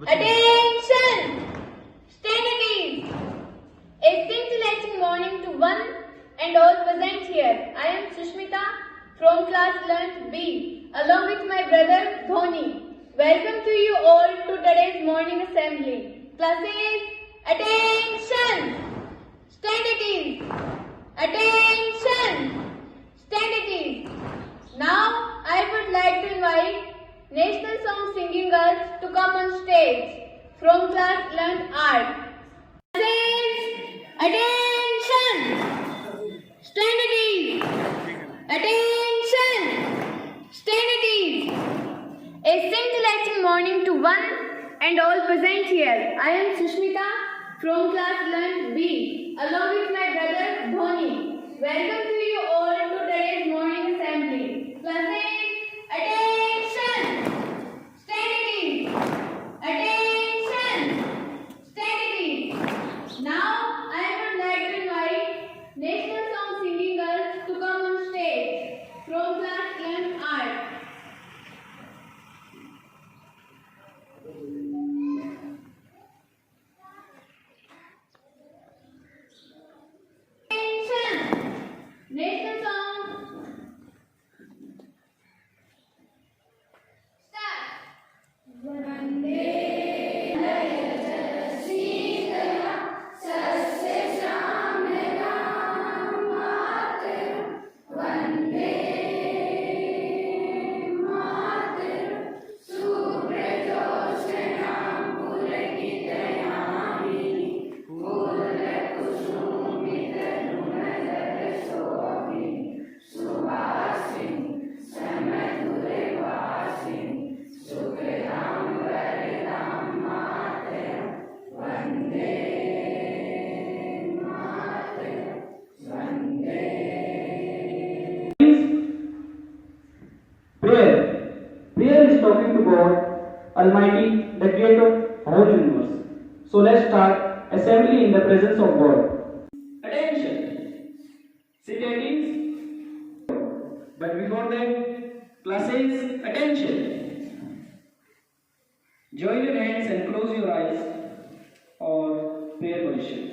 Attention! Stand at ease. A scintillating morning to one and all present here. I am Sushmita from class 11B along with my brother Dhoni. Welcome to you all to today's morning assembly. Classes, attention! Stand at ease. Attention! Stand at ease. Now I would like to invite National Song Singing Girls to come on stage from class 11 Art. Attention! Stand at ease. Attention! Stand at ease. A scintillating morning to one and all present here. I am Sushmita from class 11B along with my brother Dhoni. Welcome to you all to today's morning assembly. Classes, attention! Stand at ease. Attention! Stand at ease. Now I would like to invite National Song Singing Girls to come on stage from class 11 Art. Attention! National song. Start. Prayer. Prayer is talking to God Almighty, the creator of whole universe. So let's start assembly in the presence of God. Attention! Sit at ease. But before that, classes, attention! Join your hands and close your eyes or prayer position.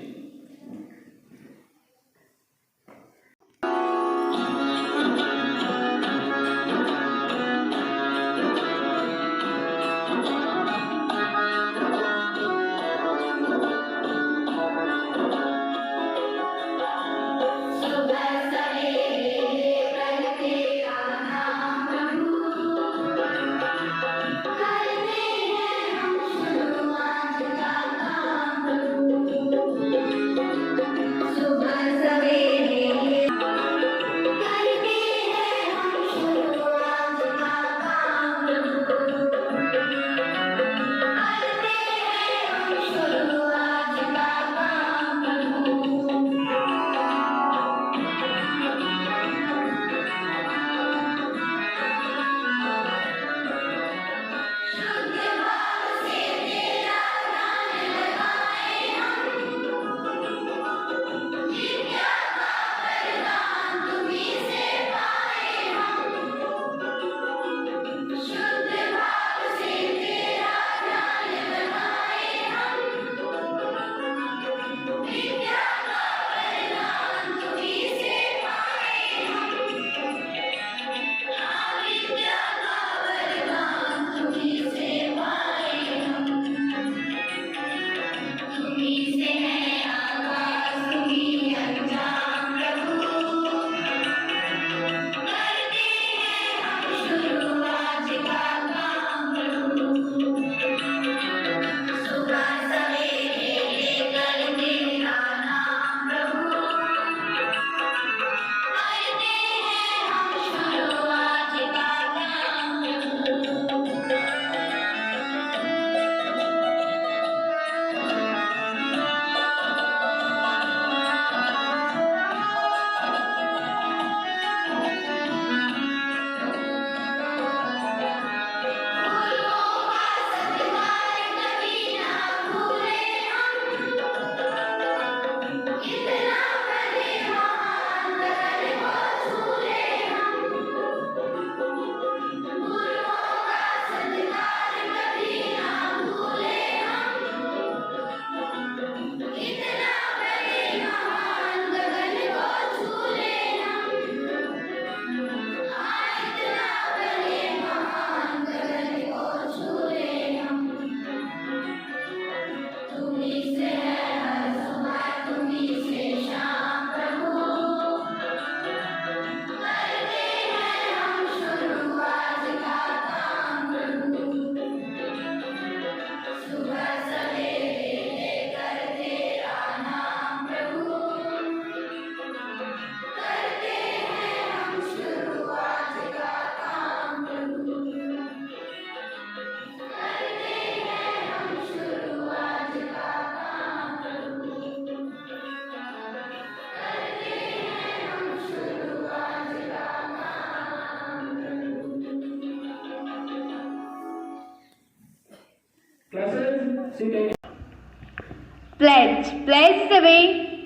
Pledge. Pledge is a way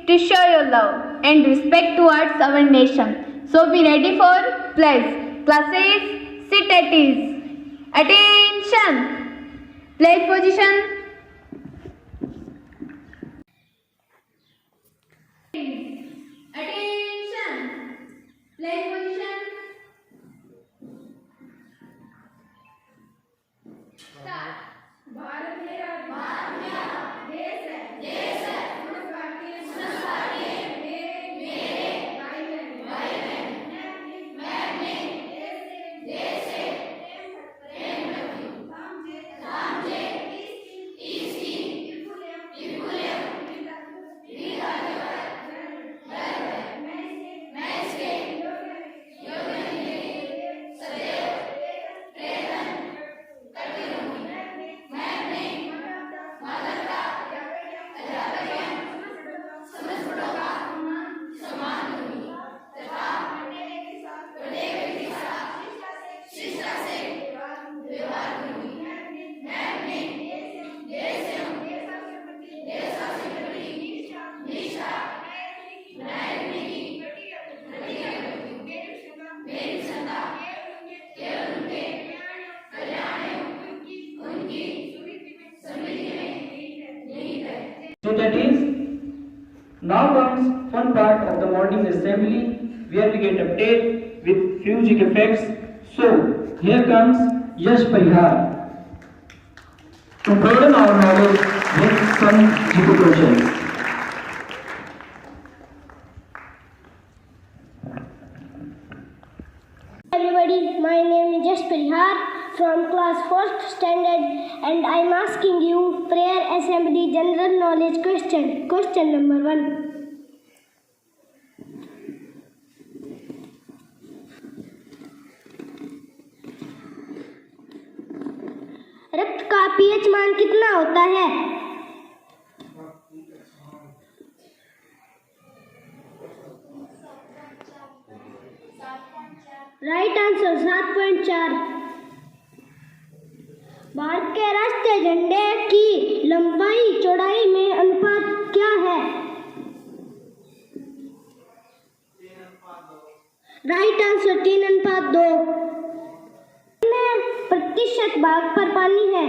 to show your love and respect towards our nation. So be ready for pledge. Classes, sit at ease. Attention. Pledge position. Attention. Pledge position. Start. Bharat मेरा देश है भारतीय मेरे भाई बहन मैं अपने देश से प्रेम करती हूँ समझे इसकी विपुल मैं इसके योग्य के लिए सदैव प्रयत्न करती रहूँगी मैं अपने माता समझपड़ों का सम्मान करूँगी तथा प्रत्येक व्यक्ति के साथ शिष्टा से व्यवहार करूँगी मैं अपने देश एवं देशवासियों के प्रति निष्ठा बनाए रखने की प्रतिज्ञा करती हूँ मेरी क्षमता केवल उनके कल्याण एवं उनकी समृद्धि में निहित है। Sit at ease. Now comes fun part of the morning assembly where we get update with music effects. So here comes SHRI to broaden our knowledge with some GK questions. Everybody, my name is SHRI from class 4th standard and I am asking you prayer assembly general knowledge question. Question number 1. रक्त का pH मान कितना होता है? Right answer 7.4। Bharat के राष्ट्रीय झंडे की लंबाई चौड़ाई में अनुपात क्या है? Right answer 3:2। में प्रतिशत भाग पर पानी है?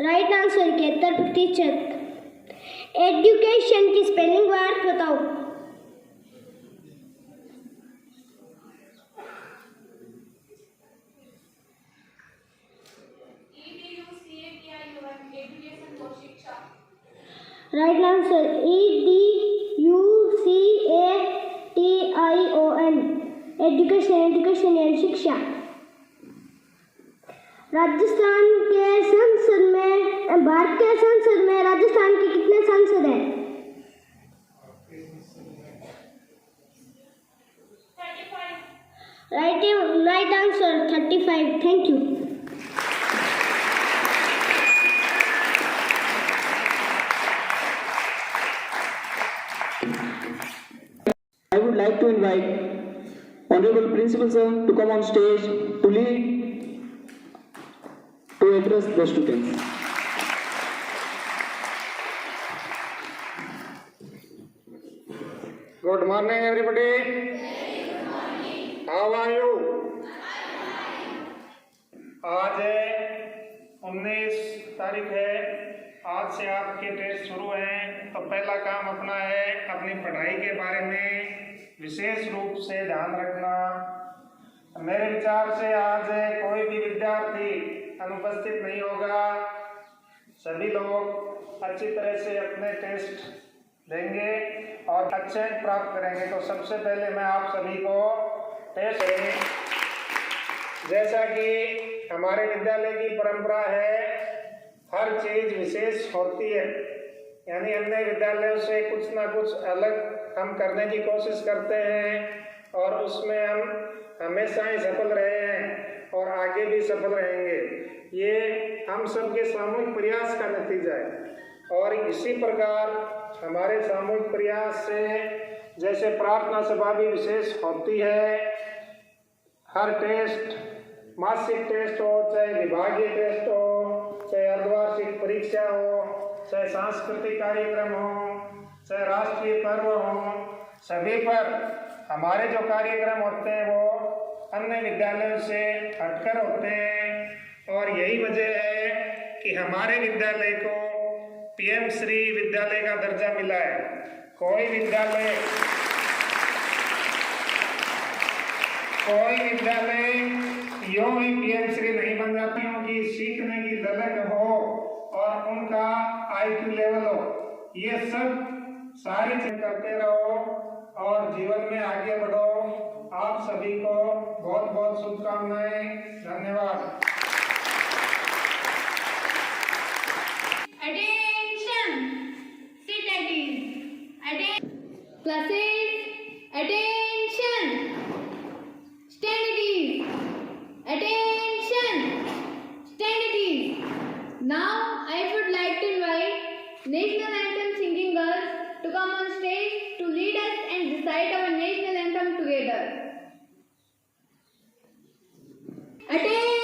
Right answer 71%। एजुकेशन की स्पेलिंग वर्ड बताओ। राइट आंसर EDUCATION एजुकेशन यानी शिक्षा। राजस्थान के संसद में भारत के संसद में राजस्थान के कितने सांसद हैं? 35। Right answer 35। Thank you. I would like to invite Honorable Principal Sir to come on stage to lead to address the students. Good morning, everybody. Good morning. How are you? आज 19 तारीख है। आज से आपके टेस्ट शुरू हैं, तो पहला काम अपना है अपनी पढ़ाई के बारे में विशेष रूप से ध्यान रखना। मेरे विचार से आज कोई भी विद्यार्थी अनुपस्थित नहीं होगा। सभी लोग अच्छी तरह से अपने टेस्ट देंगे और अच्छे अंक प्राप्त करेंगे। तो सबसे पहले मैं आप सभी को टेस्ट जैसा कि हमारे विद्यालय की परंपरा है, हर चीज विशेष होती है, यानी अन्य विद्यालयों से कुछ ना कुछ अलग हम करने की कोशिश करते हैं और उसमें हम हमेशा ही सफल रहे हैं और आगे भी सफल रहेंगे। ये हम सबके सामूहिक प्रयास का नतीजा है और इसी प्रकार हमारे सामूहिक प्रयास से जैसे प्रार्थना सभा भी विशेष होती है, हर टेस्ट मासिक टेस्ट हो, चाहे विभागीय टेस्ट हो, चाहे अर्धवार्षिक परीक्षा हो, चाहे सांस्कृतिक कार्यक्रम हो, चाहे राष्ट्रीय पर्व हो, सभी पर हमारे जो कार्यक्रम होते हैं वो अन्य विद्यालयों से हटकर होते हैं। और यही वजह है कि हमारे विद्यालय को पीएम श्री विद्यालय का दर्जा मिला है। कोई विद्यालय यूं ही पीएम श्री नहीं बन जाती, क्योंकि सीखने की ललक हो और उनका आईक्यू लेवल हो। ये सब सारी चीज करते रहो और जीवन में आगे बढ़ो। आप सभी को बहुत बहुत शुभकामनाएं। धन्यवाद। Attention! Sit at ease. Classes, attention! Stand at ease. Attention! Stand at ease. Now I would like to invite National Anthem singing girls to come on stage to lead us and recite our National Anthem together. Attention!